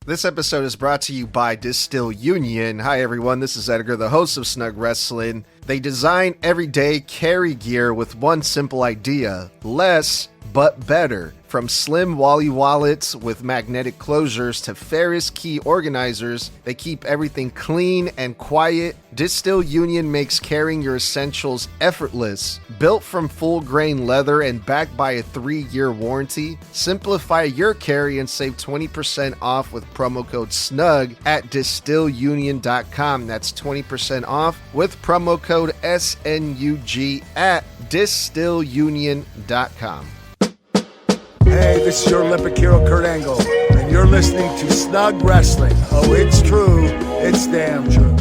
This episode is brought to you by Distill Union. Hi everyone, this is Edgar, the host of Snug Wrestling. They design everyday carry gear with one simple idea: less but better. From slim Wally wallets with magnetic closures to Ferris key organizers, they keep everything clean and quiet. Distill Union makes carrying your essentials effortless. Built from full grain leather and backed by a 3-year warranty, simplify your carry and save 20% off with promo code SNUG at distillunion.com. That's 20% off with promo code SNUG at distillunion.com. Hey, this is your Olympic hero, Kurt Angle, and you're listening to Snug Wrestling. Oh, it's true. It's damn true.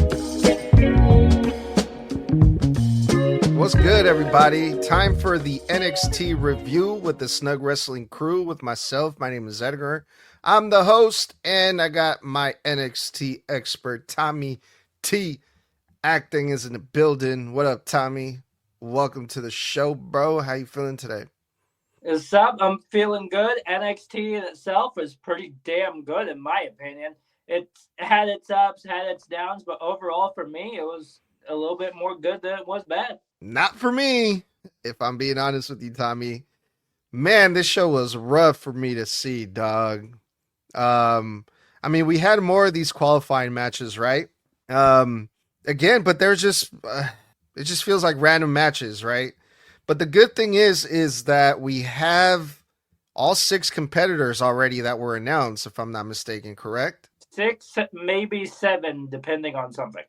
What's good, everybody? Time for the NXT review with the Snug Wrestling crew with myself. My name is Edgar. I'm the host, and I got my NXT expert, Tommy T. Acting is in the building. What up, Tommy? Welcome to the show, bro. How you feeling today? What's up? I'm feeling good. NXT in itself is pretty damn good, in my opinion. It had its ups, had its downs, but overall for me, it was a little bit more good than it was bad. Not for me, if I'm being honest with you, Tommy. Man, this show was rough for me to see, dog. I mean, we had more of these qualifying matches, right? Again, but there's just, it just feels like random matches, right? But the good thing is that we have all 6 competitors already that were announced, if I'm not mistaken, correct? 6, maybe 7, depending on something.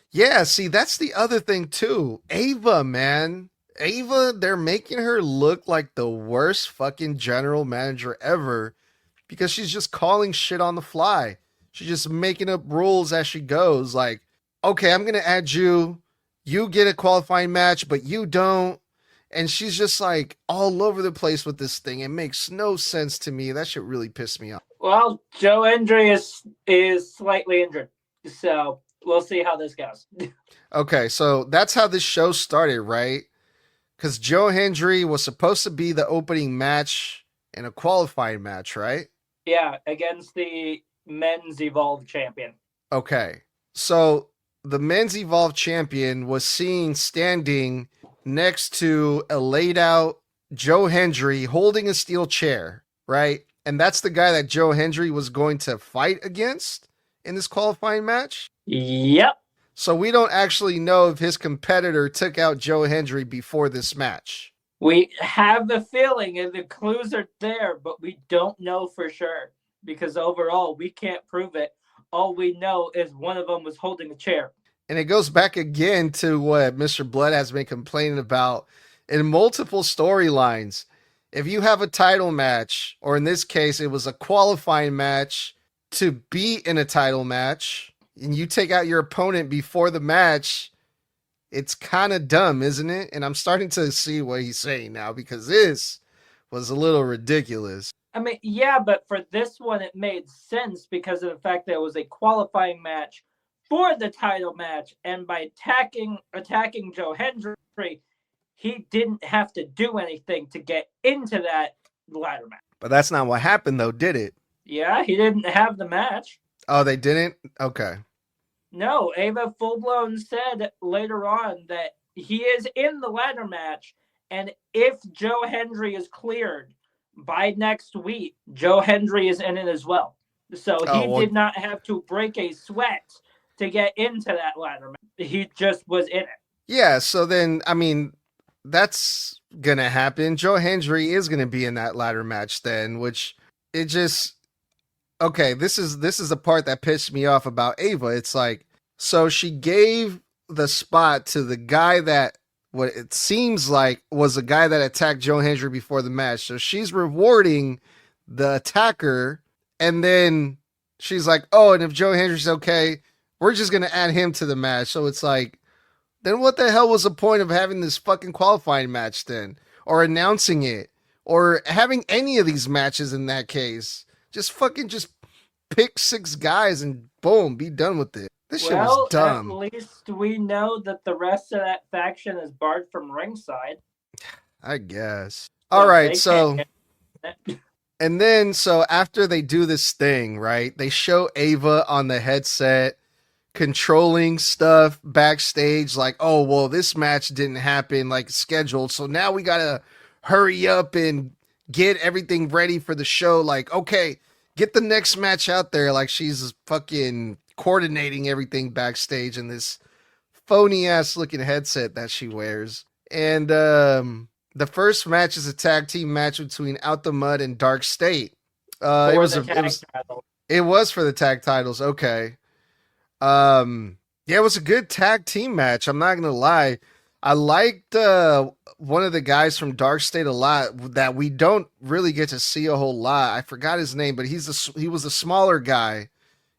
Yeah, see, that's the other thing too. Ava, man. Ava, they're making her look like the worst fucking general manager ever because she's just calling shit on the fly. She's just making up rules as she goes. Like, okay, I'm going to add you. You get a qualifying match, but you don't. And she's just like all over the place with this thing. It makes no sense to me. That shit really pissed me off. Well, Joe Hendry is slightly injured, so we'll see how this goes. Okay, so that's how this show started, right? Because Joe Hendry was supposed to be the opening match in a qualifying match, right? Yeah, against the men's Evolve champion. Okay, so the men's Evolve champion was seen standing next to a laid out Joe Hendry holding a steel chair, right? And that's the guy that Joe Hendry was going to fight against in this qualifying match? Yep. So we don't actually know if his competitor took out Joe Hendry before this match. We have a feeling and the clues are there, but we don't know for sure because overall we can't prove it. All we know is one of them was holding a chair. And it goes back again to what Mr. Blood has been complaining about in multiple storylines. If you have a title match, or in this case, it was a qualifying match to be in a title match, and you take out your opponent before the match, it's kind of dumb, isn't it? And I'm starting to see what he's saying now because this was a little ridiculous. I mean, yeah, but for this one, it made sense because of the fact that it was a qualifying match for the title match, and by attacking Joe Hendry, he didn't have to do anything to get into that ladder match. But that's not what happened, though, did it? Yeah, he didn't have the match. Oh, they didn't? Okay. No, Ava full-blown said later on that he is in the ladder match, and if Joe Hendry is cleared by next week, Joe Hendry is in it as well. So he did not have to break a sweat to get into that ladder match. He just was in it. Yeah, so then, I mean, that's going to happen. Joe Hendry is going to be in that ladder match then, which it just... Okay, this is the part that pissed me off about Ava. It's like, so she gave the spot to the guy that, what it seems like, was the guy that attacked Joe Hendry before the match. So she's rewarding the attacker, and then she's like, oh, and if Joe Hendry's okay, we're just going to add him to the match. So it's like, then what the hell was the point of having this fucking qualifying match then? Or announcing it? Or having any of these matches in that case? Just pick 6 guys and boom, be done with it. This shit was dumb. At least we know that the rest of that faction is barred from ringside. I guess. All right, so And then, so after they do this thing, right, they show Ava on the headset controlling stuff backstage, like, oh, well, this match didn't happen like scheduled. So now we got to hurry up and get everything ready for the show. Like, okay, get the next match out there. Like, she's fucking coordinating everything backstage in this phony ass looking headset that she wears. And the first match is a tag team match between Out the Mud and Dark State. For the tag title. It was for the tag titles. Okay. Yeah, it was a good tag team match. I'm not gonna lie. I liked one of the guys from Dark State a lot that we don't really get to see a whole lot. I forgot his name, but he was a smaller guy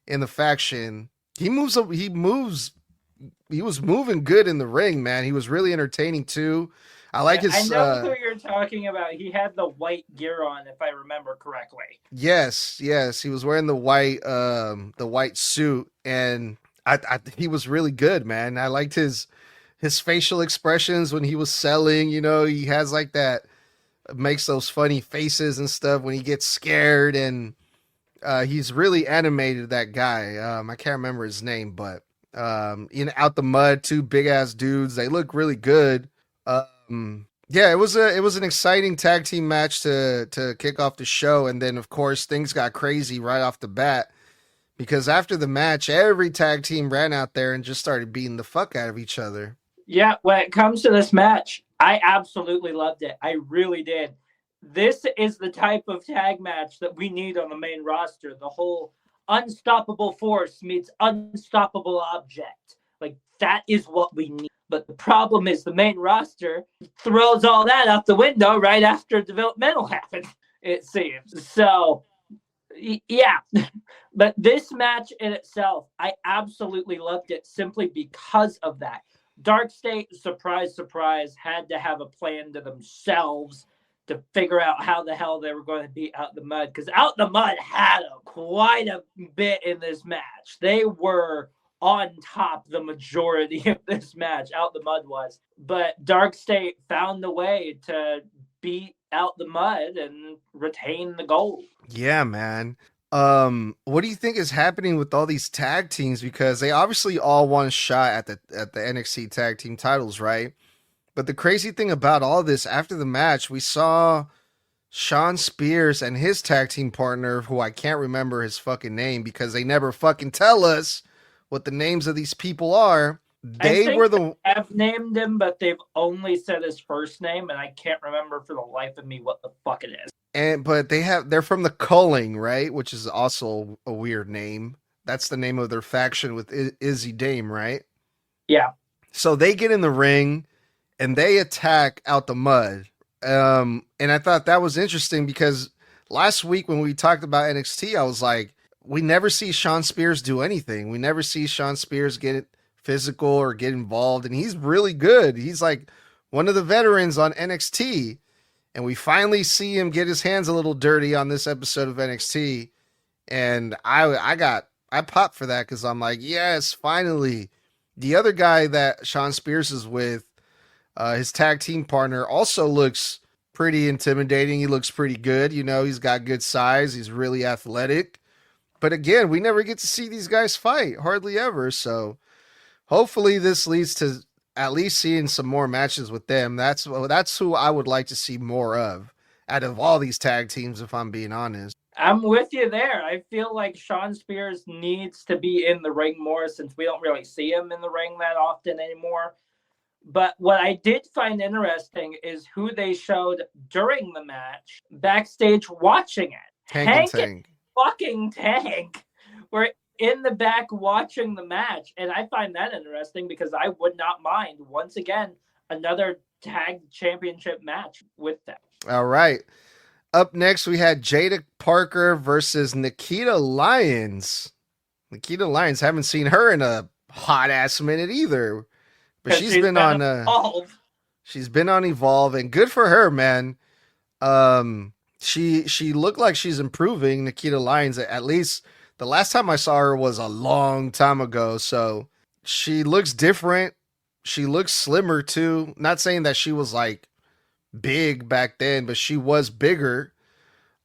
in the faction. He was moving good in the ring, man. He was really entertaining too. I like his. I know who you're talking about. He had the white gear on, if I remember correctly. Yes, he was wearing the white suit, and he was really good, man. I liked his facial expressions when he was selling. You know, he has like that, makes those funny faces and stuff when he gets scared, and he's really animated. That guy, I can't remember his name, but Out the Mud, two big ass dudes. They look really good. Yeah, it was an exciting tag team match to kick off the show, and then of course things got crazy right off the bat because after the match, every tag team ran out there and just started beating the fuck out of each other. Yeah, when it comes to this match, I absolutely loved it. I really did. This is the type of tag match that we need on the main roster. The whole unstoppable force meets unstoppable object. Like, that is what we need. But the problem is the main roster throws all that out the window right after developmental happened, it seems. So, yeah. But this match in itself, I absolutely loved it simply because of that. Dark State, surprise, surprise, had to have a plan to themselves to figure out how the hell they were going to beat Out the Mud. Because Out the Mud had quite a bit in this match. They were on top the majority of this match. Out the Mud was. But Dark State found the way to beat Out the Mud and retain the gold. Yeah, man. What do you think is happening with all these tag teams? Because they obviously all want a shot at the NXT tag team titles, right? But the crazy thing about all this, after the match, we saw Shawn Spears and his tag team partner, who I can't remember his fucking name because they never fucking tell us what the names of these people are. They have named him, but they've only said his first name, and I can't remember for the life of me what the fuck it is. But they're from the Culling, right? Which is also a weird name. That's the name of their faction with Izzy Dame, right? Yeah. So they get in the ring and they attack Out the Mud. And I thought that was interesting because last week when we talked about NXT, I was like, we never see Shawn Spears do anything. We never see Shawn Spears get physical or get involved, and he's really good. He's like one of the veterans on NXT, and we finally see him get his hands a little dirty on this episode of NXT, and I popped for that because I'm like, yes, finally. The other guy that Shawn Spears is with, his tag team partner, also looks pretty intimidating. He looks pretty good. You know, he's got good size. He's really athletic. But again, we never get to see these guys fight, hardly ever. So hopefully this leads to at least seeing some more matches with them. That's who I would like to see more of out of all these tag teams, if I'm being honest. I'm with you there. I feel like Shawn Spears needs to be in the ring more since we don't really see him in the ring that often anymore. But what I did find interesting is who they showed during the match backstage watching it. Hank and Tank. Fucking Tank were in the back watching the match, and I find that interesting because I would not mind, once again, another tag championship match with them. All right. Up next, we had Jada Parker versus Nikita Lyons. Nikita Lyons, haven't seen her in a hot ass minute either, but she's been on Evolve. She's been on Evolve, and good for her, man. She looked like she's improving. Nikita Lyons, at least the last time I saw her was a long time ago. So she looks different. She looks slimmer too. Not saying that she was like big back then, but she was bigger.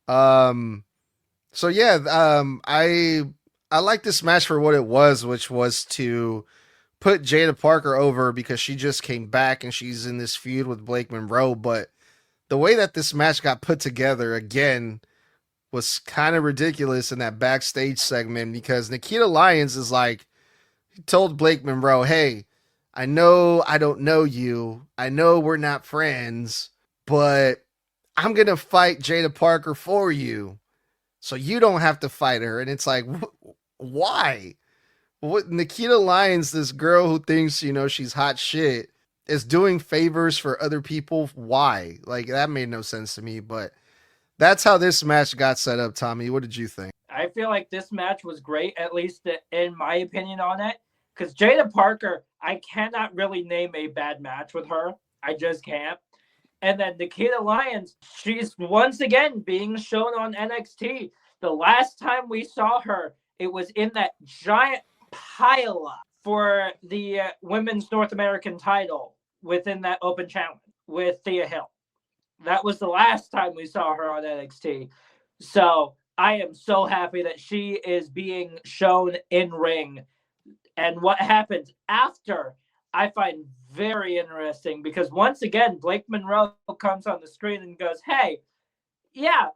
So yeah, I like this match for what it was, which was to put Jada Parker over because she just came back and she's in this feud with Blake Monroe. But the way that this match got put together again was kind of ridiculous in that backstage segment because Nikita Lyons is like, he told Blake Monroe, hey, I know I don't know you. I know we're not friends, but I'm going to fight Jada Parker for you. So you don't have to fight her. And it's like, why? What Nikita Lyons, this girl who thinks, she's hot shit, is doing favors for other people. Why? Like, that made no sense to me, but that's how this match got set up, Tommy. What did you think? I feel like this match was great, at least in my opinion on it. Because Jada Parker, I cannot really name a bad match with her. I just can't. And then Nikita Lyons, she's once again being shown on NXT. The last time we saw her, it was in that giant pile-up for the Women's North American title within that open challenge with Thea Hill. That was the last time we saw her on NXT. So I am so happy that she is being shown in ring. And what happens after, I find very interesting because once again, Blake Monroe comes on the screen and goes, hey, yeah,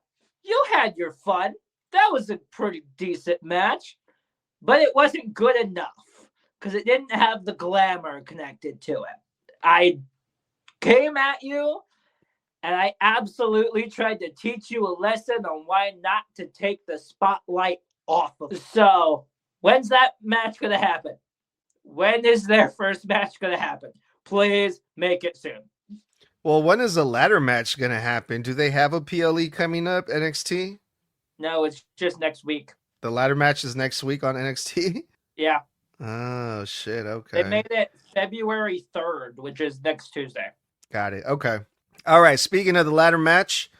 you had your fun. That was a pretty decent match, but it wasn't good enough because it didn't have the glamour connected to it. I came at you and I absolutely tried to teach you a lesson on why not to take the spotlight off of it. So when's that match going to happen? When is their first match going to happen? Please make it soon. Well, when is the ladder match going to happen? Do they have a PLE coming up, NXT? No, it's just next week. The ladder match is next week on NXT? Yeah. Oh, shit. Okay. They made it February 3rd, which is next Tuesday. Got it. Okay. All right. Speaking of the ladder match,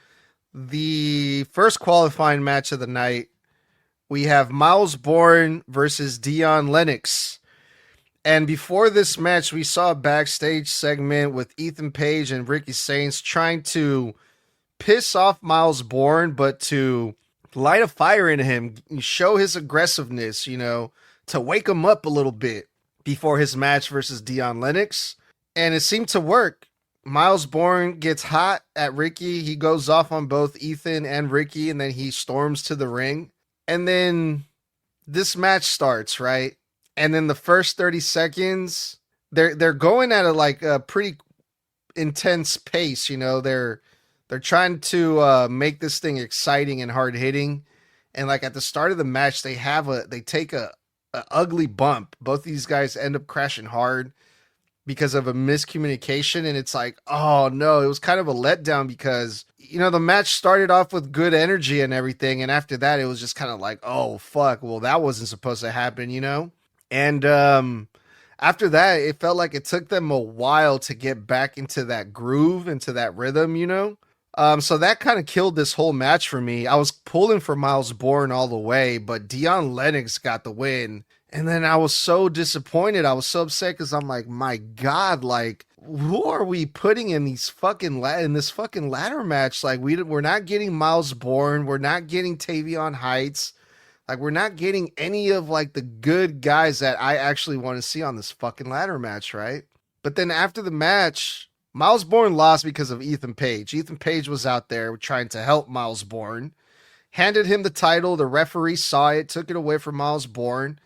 the first qualifying match of the night, we have Miles Bourne versus Dion Lennox. And before this match, we saw a backstage segment with Ethan Page and Ricky Saints trying to piss off Miles Bourne, but to light a fire in him, show his aggressiveness, to wake him up a little bit before his match versus Dion Lennox. And it seemed to work. Miles Bourne gets hot at Ricky. He goes off on both Ethan and Ricky, and then he storms to the ring. And then this match starts, right? And then the first 30 seconds, they're going at a pretty intense pace. They're trying to make this thing exciting and hard hitting. And like at the start of the match, they take a ugly bump. Both of these guys end up crashing hard because of a miscommunication. And it's like, oh no, it was kind of a letdown because, the match started off with good energy and everything. And after that, it was just kind of like, oh fuck, well, that wasn't supposed to happen, And after that, it felt like it took them a while to get back into that groove, into that rhythm, So that kind of killed this whole match for me. I was pulling for Miles Bourne all the way, but Dion Lennox got the win. And then I was so disappointed. I was so upset because I'm like, my God, like, who are we putting in this fucking ladder match? Like, we're not getting Miles Bourne. We're not getting Tavion Heights. Like, we're not getting any of, like, the good guys that I actually want to see on this fucking ladder match, right? But then after the match, Miles Bourne lost because of Ethan Page. Ethan Page was out there trying to help Miles Bourne, handed him the title. The referee saw it, took it away from Miles Bourne,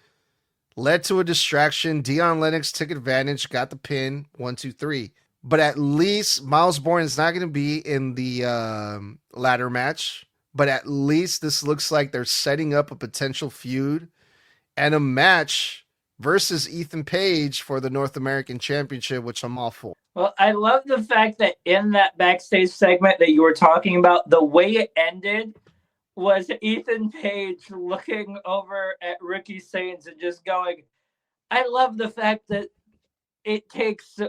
led to a distraction. Dion Lennox took advantage, got the pin, 1, 2, 3. But at least Miles Bourne is not going to be in the ladder match. But at least this looks like they're setting up a potential feud and a match versus Ethan Page for the North American Championship, which I'm all for. Well, I love the fact that in that backstage segment that you were talking about, the way it ended was Ethan Page looking over at Ricky Saints and just going, I love the fact that it takes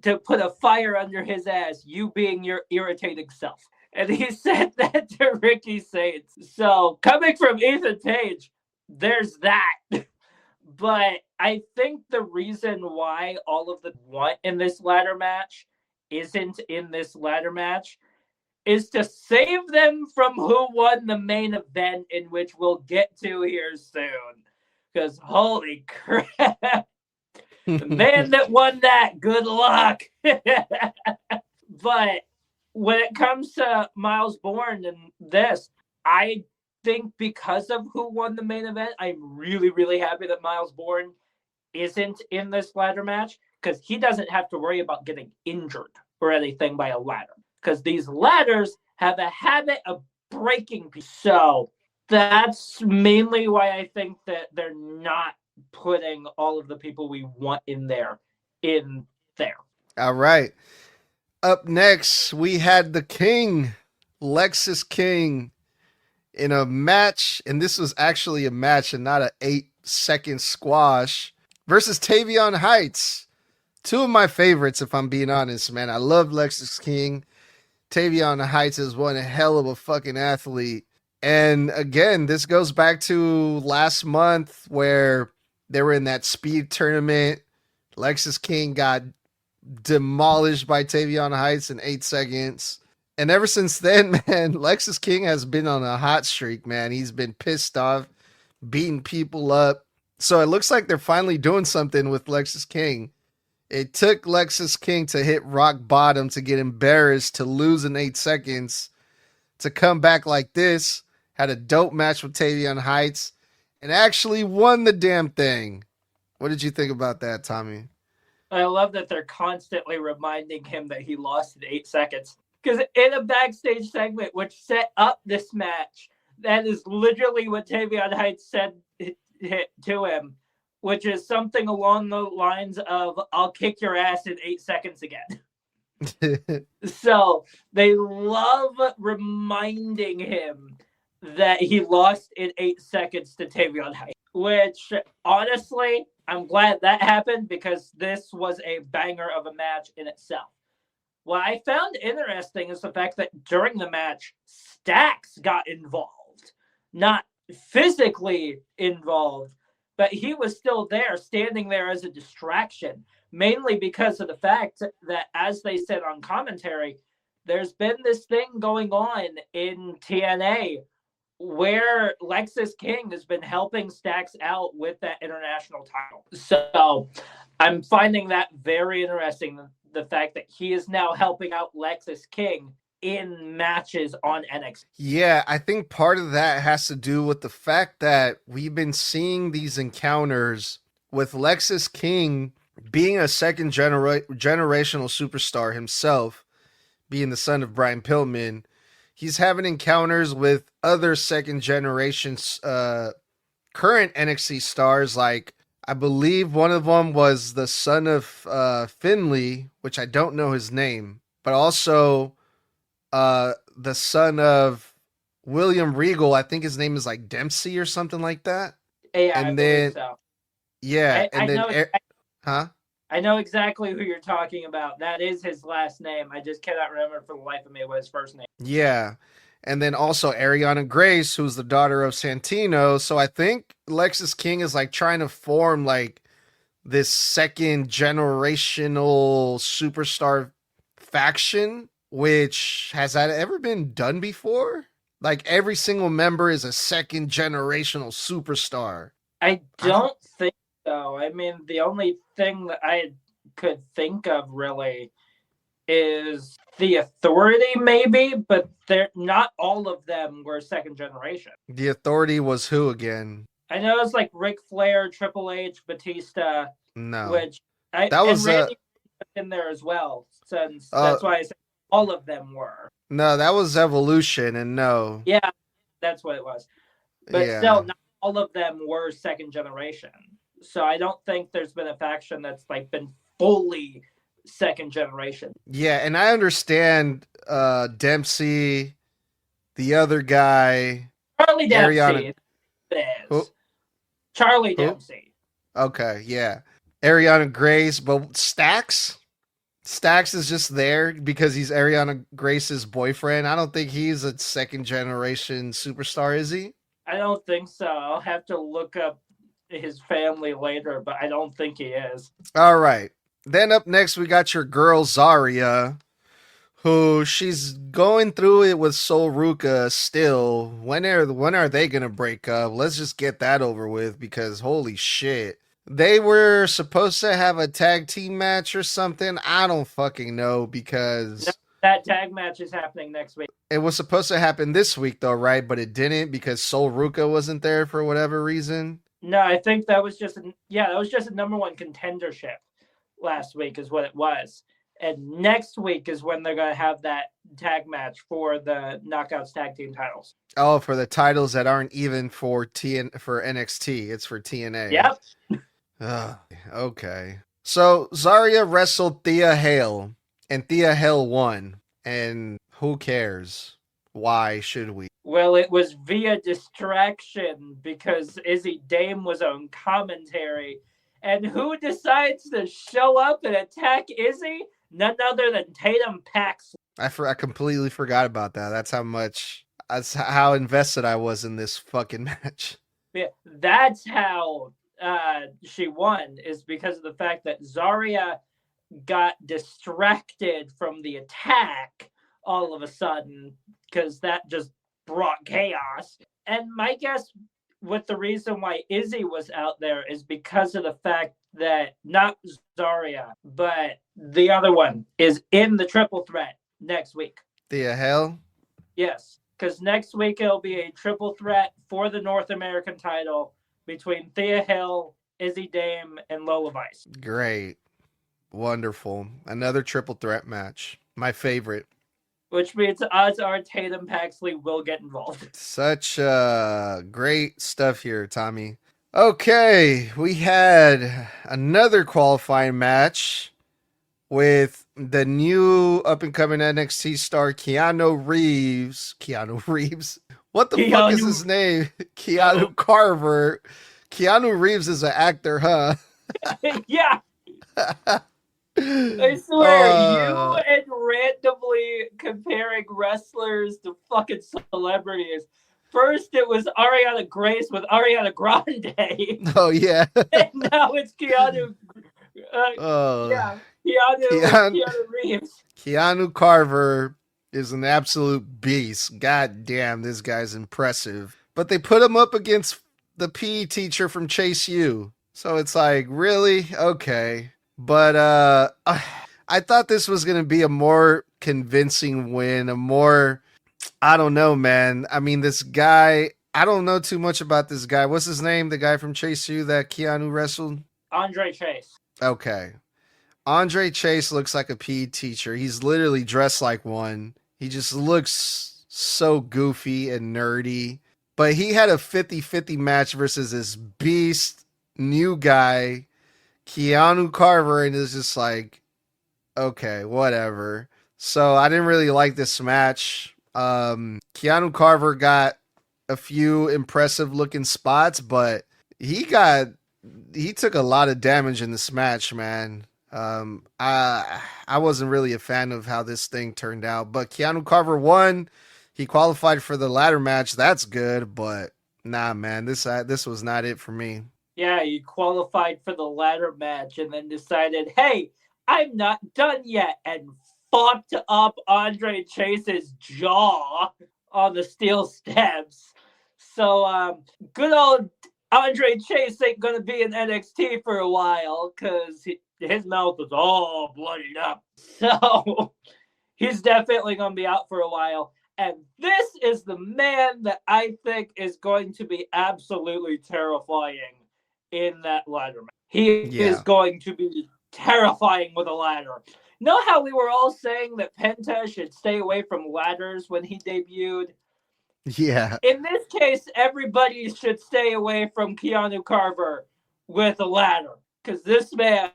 to put a fire under his ass, you being your irritating self. And he said that to Ricky Saints. So coming from Ethan Page, there's that. But I think the reason why all of the want in this ladder match isn't in this ladder match is to save them from who won the main event, in which we'll get to here soon. Because holy crap, the man that won that, good luck. But when it comes to Miles Bourne and this, I think because of who won the main event, I'm really, really happy that Miles Bourne isn't in this ladder match, because he doesn't have to worry about getting injured or anything by a ladder, because these ladders have a habit of breaking. So that's mainly why I think that they're not putting all of the people we want in there. All right. Up next, we had the King, Lexus King, in a match, and this was actually a match and not an 8-second squash, versus Tavion Heights. Two of my favorites, if I'm being honest, man. I love Lexus King. Tavion Heights is one hell of a fucking athlete. And again, this goes back to last month where they were in that speed tournament. Lexus King got demolished by Tavion Heights in 8 seconds. And ever since then, man, Lexus King has been on a hot streak, man. He's been pissed off, beating people up. So it looks like they're finally doing something with Lexus King. It took Lexus King to hit rock bottom to get embarrassed, to lose in 8 seconds, to come back like this, had a dope match with Tavion Heights, and actually won the damn thing. What did you think about that, Tommy? I love that they're constantly reminding him that he lost in 8 seconds. Because in a backstage segment which set up this match, that is literally what Tavion Heights said to him, which is something along the lines of, I'll kick your ass in 8 seconds again. So they love reminding him that he lost in 8 seconds to Tavion Heights, which honestly, I'm glad that happened, because this was a banger of a match in itself. What I found interesting is the fact that during the match, Stax got involved. Not physically involved, but he was still there, standing there as a distraction, mainly because of the fact that, as they said on commentary, there's been this thing going on in TNA where Lexus King has been helping Stax out with that international title. So I'm finding that very interesting, the fact that he is now helping out Lexus King in matches on NXT. Yeah, I think part of that has to do with the fact that we've been seeing these encounters with Lexus King being a second generational superstar himself, being the son of Brian Pillman. He's having encounters with other second generation current NXT stars, like I believe one of them was the son of Finley, which I don't know his name, but also the son of William Regal. I think his name is like Dempsey or something like that. Yeah, and I then believe so. Yeah, and then I know exactly who you're talking about. That is his last name. I just cannot remember for the life of me what his first name. Yeah. And then also Ariana Grace, who's the daughter of Santino. So I think Lexus King is like trying to form like this second generational superstar faction, which has that ever been done before? Like every single member is a second generational superstar. I don't think so. I mean, the only thing that I could think of really is the Authority, maybe, but they're not all of them were second generation. The Authority was who again? I know it's like Ric Flair, Triple H, Batista. No, which that was Randy in there as well. Since that's why I said all of them were. No, that was Evolution, and no. Yeah, that's what it was. But still, not all of them were second generation. So I don't think there's been a faction that's like been fully second generation. Yeah, and I understand Dempsey, the other guy, Charlie Dempsey. Charlie Dempsey. Okay, yeah. Ariana Grace, but Stax is just there because he's Ariana Grace's boyfriend. I don't think he's a second generation superstar, is he? I don't think so. I'll have to look up his family later, but I don't think he is. All right. Then up next, we got your girl Zarya, who she's going through it with Sol Ruka still. When are they gonna break up? Let's just get that over with because holy shit. They were supposed to have a tag team match or something. I don't fucking know No, because that tag match is happening next week. it was supposed to happen this week though, right? But it didn't because Sol Ruka wasn't there for whatever reason. No, I think that was just a number one contendership last week is what it was. And next week is when they're gonna have that tag match for the Knockouts tag team titles. Oh, for the titles that aren't even for for NXT, it's for TNA. Yep. Ugh, okay. So Zarya wrestled Thea Hale, and Thea Hale won. And who cares? Why should we? Well, it was via distraction because Izzy Dame was on commentary. And who decides to show up and attack Izzy? None other than Tatum Paxley. I completely forgot about that. That's how invested I was in this fucking match. Yeah, that's how she won, is because of the fact that Zarya got distracted from the attack all of a sudden, because that just brought chaos. And my guess with the reason why Izzy was out there is because of the fact that not Zarya, but the other one is in the triple threat next week. Thea Hale? Yes, because next week it'll be a triple threat for the North American title between Thea Hill, Izzy Dame, and Lola Vice. Great. Wonderful. Another triple threat match. My favorite. Which means odds are Tatum Paxley will get involved. Such great stuff here, Tommy. Okay, we had another qualifying match with the new up-and-coming NXT star Keanu Reeves. Keanu Reeves? What the fuck is his name? Keanu Carver. Keanu Reeves is an actor, huh? Yeah. I swear, you and randomly comparing wrestlers to fucking celebrities. First, it was Ariana Grace with Ariana Grande. Oh, yeah. And now it's Keanu. Keanu Reeves. Keanu Carver is an absolute beast. God damn, this guy's impressive. But they put him up against the PE teacher from Chase U. So it's like, really? Okay. But I thought this was going to be a more convincing win, I don't know, man. I mean, this guy, I don't know too much about this guy. What's his name? The guy from Chase U that Keanu wrestled? Andre Chase. Okay. Andre Chase looks like a PE teacher. He's literally dressed like one. He just looks so goofy and nerdy. But he had a 50-50 match versus this beast new guy, Keanu Carver, and it's just like, okay, whatever. So I didn't really like this match. Keanu Carver got a few impressive looking spots, but he took a lot of damage in this match, man. I wasn't really a fan of how this thing turned out, but Keanu Carver won. He qualified for the ladder match. That's good, but nah, man, this was not it for me. Yeah, he qualified for the ladder match and then decided, hey, I'm not done yet, and fucked up Andre Chase's jaw on the steel steps. So, good old Andre Chase ain't gonna be in NXT for a while because his mouth was all bloodied up. So, he's definitely gonna be out for a while. And this is the man that I think is going to be absolutely terrifying in that ladder match. He is going to be terrifying with a ladder. Know how we were all saying that Penta should stay away from ladders when he debuted? Yeah. In this case, everybody should stay away from Keanu Carver with a ladder, because this man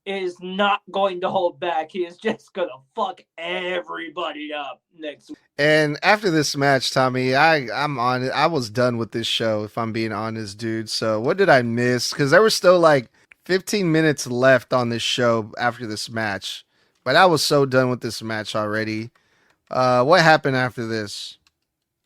is not going to hold back. He is just going to fuck everybody up next week. And after this match, Tommy, I'm on it. I was done with this show, if I'm being honest, dude. So what did I miss? Because there was still like 15 minutes left on this show after this match. But I was so done with this match already. What happened after this?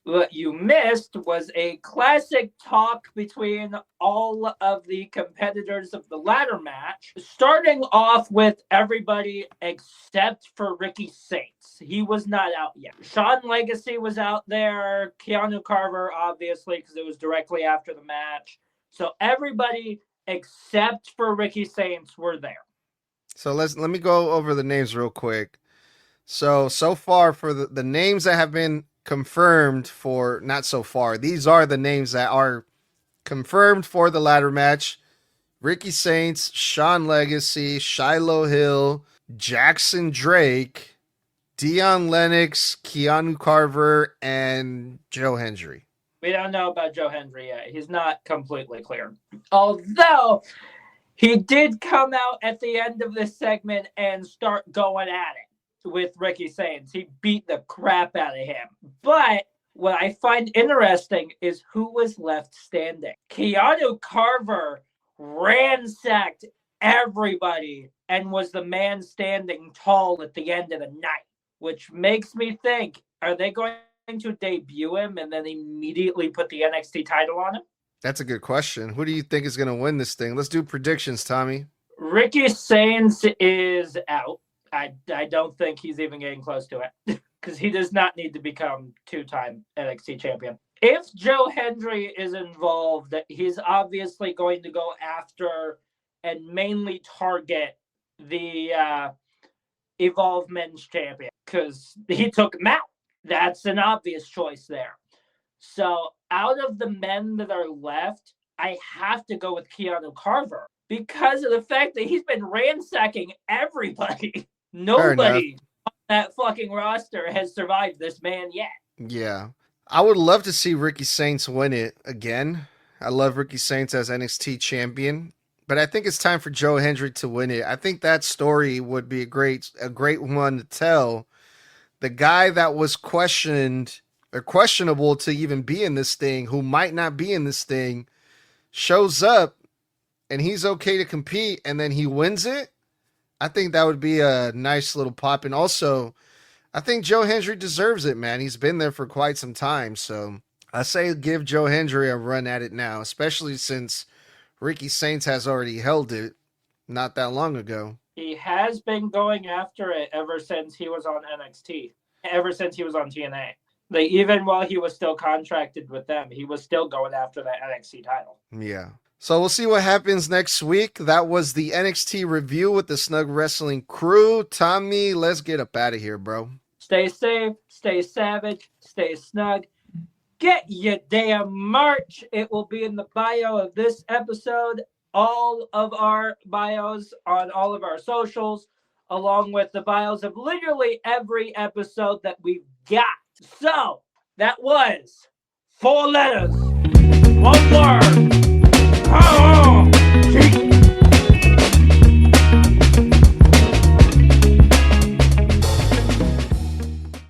What you missed was a classic talk between all of the competitors of the ladder match, starting off with everybody except for Ricky Saints. He was not out yet. Sean Legacy was out there, Keanu Carver, obviously, because it was directly after the match. So everybody except for Ricky Saints were there. So let me go over the names real quick. So far for the names that have been confirmed for, not so far, these are the names that are confirmed for the ladder match. Ricky Saints, Sean Legacy, Shiloh Hill, Jackson Drake, Dion Lennox, Keanu Carver, and Joe Hendry. We don't know about Joe Hendry yet. He's not completely clear. Although he did come out at the end of this segment and start going at it with Ricky Saints. He beat the crap out of him. But what I find interesting is who was left standing. Keanu Carver ransacked everybody and was the man standing tall at the end of the night, which makes me think, are they going to debut him and then immediately put the NXT title on him? That's a good question. Who do you think is going to win this thing? Let's do predictions, Tommy. Ricky Saints is out. I don't think he's even getting close to it because he does not need to become two-time NXT champion. If Joe Hendry is involved, he's obviously going to go after and mainly target the Evolve Men's Champion because he took him out. That's an obvious choice there. So out of the men that are left, I have to go with Keanu Carver because of the fact that he's been ransacking everybody. Nobody on that fucking roster has survived this man yet. Yeah. I would love to see Ricky Saints win it again. I love Ricky Saints as NXT champion, but I think it's time for Joe Hendry to win it. I think that story would be a great one to tell. The guy that was questioned or questionable to even be in this thing, who might not be in this thing, shows up and he's okay to compete and then he wins it. I think that would be a nice little pop. And also, I think Joe Hendry deserves it, man. He's been there for quite some time. So I say give Joe Hendry a run at it now, especially since Ricky Saints has already held it not that long ago. He has been going after it ever since he was on NXT, ever since he was on TNA. Like, even while he was still contracted with them, he was still going after that NXT title. Yeah. So we'll see what happens next week. That was the NXT review with the Snug Wrestling crew. Tommy, let's get up out of here, bro. Stay safe, stay savage, stay snug. Get your damn merch. It will be in the bio of this episode. All of our bios on all of our socials, along with the bios of literally every episode that we've got. So, that was 4 letters, 1 word.